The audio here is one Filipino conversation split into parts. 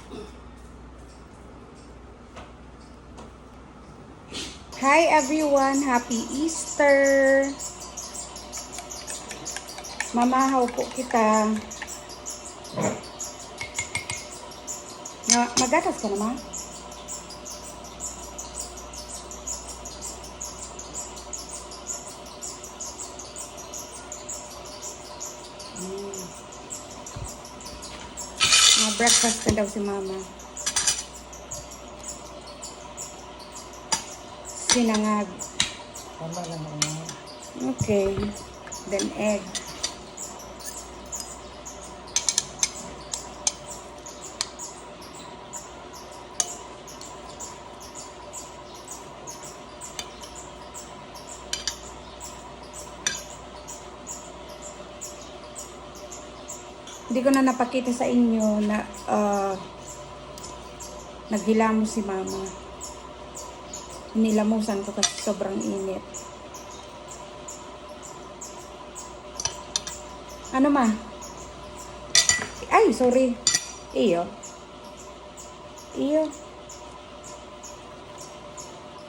Hi everyone! Happy Easter! Mamahaw po kita. Magatas ka naman? Breakfast na daw si mama. Sinangag. Tama lang naman. Okay. Then egg. Hindi ko na napakita sa inyo na naghilamos si mama. Nilamusan ko kasi sobrang init. Ano ma? Ay, sorry. Iyo.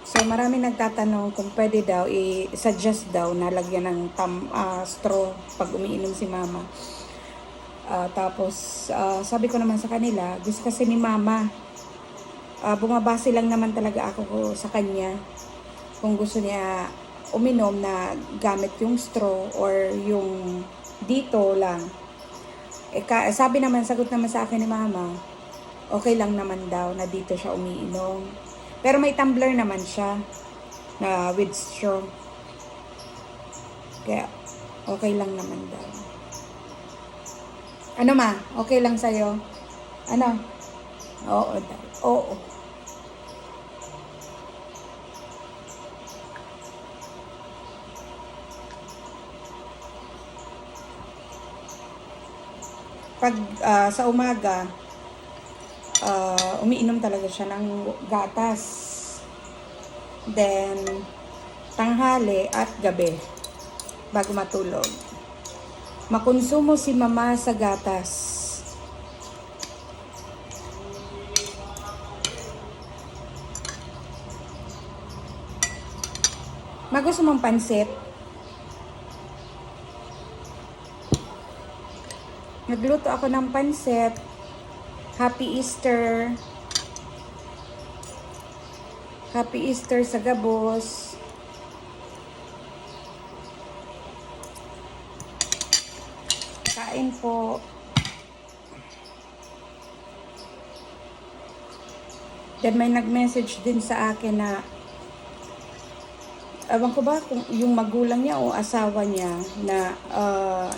So, marami nagtatanong kung pwede daw, i-suggest daw na lagyan ng straw pag umiinom si mama. Tapos, sabi ko naman sa kanila, gusto kasi ni mama, bumabase lang naman talaga ako sa kanya kung gusto niya uminom na gamit yung straw or yung dito lang. Sabi naman, sagot naman sa akin ni mama, okay lang naman daw na dito siya umiinom. Pero may tumbler naman siya na with straw. Kaya okay lang naman daw. Ano ma? Okay lang sa'yo? Ano? Oo. Oo. Pag sa umaga, umiinom talaga siya ng gatas. Then, tanghali at gabi, bago matulog. Makonsumo si mama sa gatas. Magusto mong pansit? Nagluto ako ng pansit. Happy Easter. Happy Easter sa Gabos. Kain po. Then may nag-message din sa akin na ewan ko ba kung yung magulang niya o asawa niya na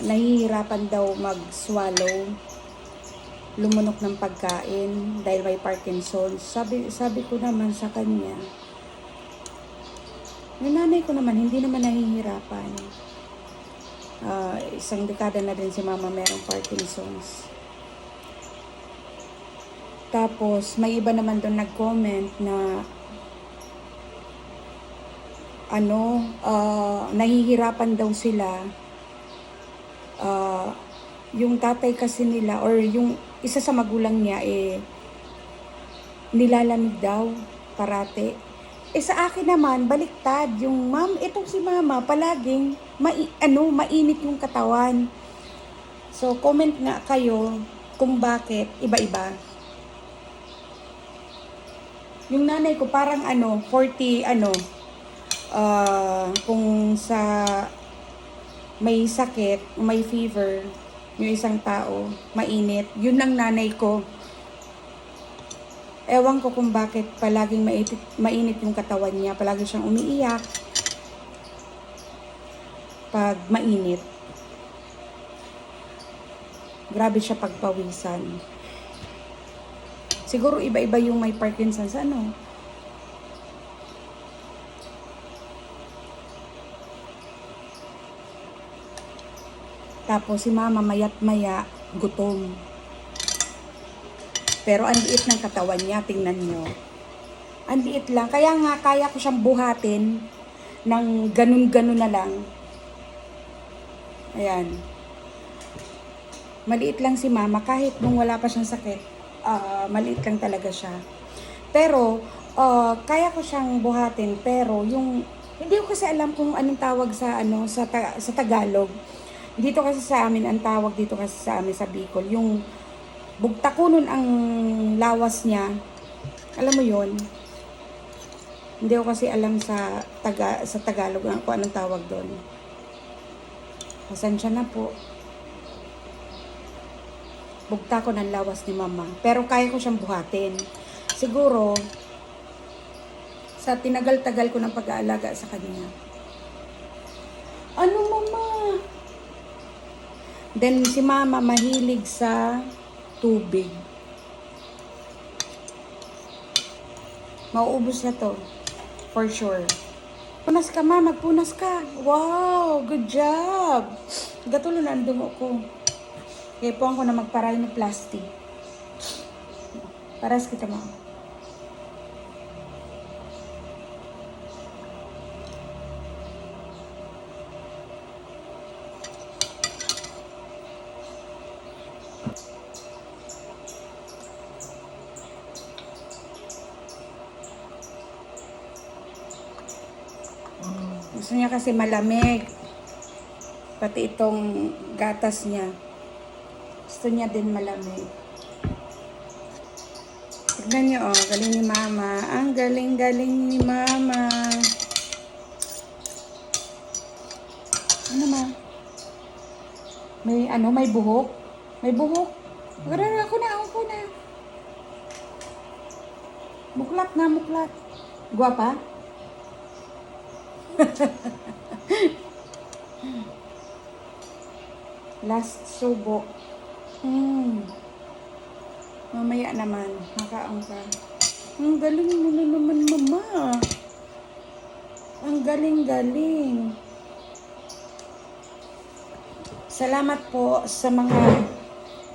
nahihirapan daw mag-swallow, lumunok ng pagkain dahil may Parkinson's. Sabi ko naman sa kanya, yung nanay ko naman hindi naman nahihirapan. Isang dekada na din si mama merong Parkinson's. Tapos may iba naman doon nag-comment na nahihirapan daw sila. Yung tatay kasi nila or yung isa sa magulang niya nilalamig daw parate. Sa akin naman baliktad, yung itong si mama palaging mainit yung katawan. So comment nga kayo kung bakit iba-iba. Yung nanay ko parang 40 kung sa may sakit, may fever, yung isang tao, mainit. Yun ang nanay ko. Ewan ko kung bakit palaging mainit yung katawan niya. Palagi siyang umiiyak pag mainit. Grabe siya pagpawisan. Siguro iba-iba yung may Parkinson's, Tapos si mama mayat-maya gutom. Pero ang liit ng katawan niya, tingnan nyo. Ang liit lang. Kaya nga, kaya ko siyang buhatin ng ganun-ganun na lang. Ayan. Maliit lang si mama kahit nung wala pa siyang sakit. maliit lang talaga siya. Pero, kaya ko siyang buhatin, pero yung, hindi ko kasi alam kung anong tawag sa, sa Tagalog. Dito kasi sa amin, ang tawag dito kasi sa amin sa Bicol, yung bugtakunon ang lawas niya. Alam mo yon. Hindi ko kasi alam sa Tagalog kung anong tawag doon. Pasensya na po. Bugta ko ng lawas ni mama. Pero kaya ko siyang buhatin. Siguro, sa tinagal-tagal ko ng pag-aalaga sa kanya. Ano mama? Then si mama mahilig sa tubig. Mauubos na to. For sure. Punas ka ma, magpunas ka. Wow, good job. Gatulo na ang dungo ko. Kaya po ako na magparay ng plastic. Paras kita mo. Gusto niya kasi malamig. Pati itong gatas niya. Gusto niya din malamig. Tignan niyo, oh, galing ni mama. Ang galing-galing ni mama. Ano ma? May buhok? May buhok? Gara, ako na. Muklat na, muklat. Guwapa? Last subo. Mamaya naman, makaang ka. Ang galing mo na naman, mama. Ang galing-galing. Salamat po sa mga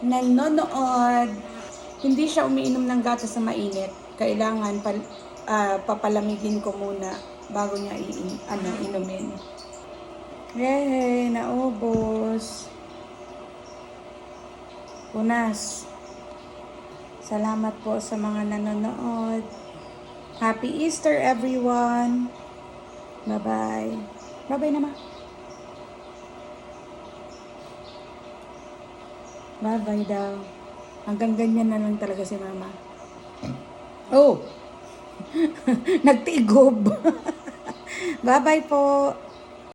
nanonood. Hindi siya umiinom ng gatas na mainit. Kailangan papalamigin ko muna bago niya inumin. Yay! Naubos. Punas. Salamat po sa mga nanonood. Happy Easter everyone. Bye-bye. Bye-bye naman. Bye-bye daw. Hanggang ganyan na lang talaga si mama. Oh! Nagtigob. Bye-bye po.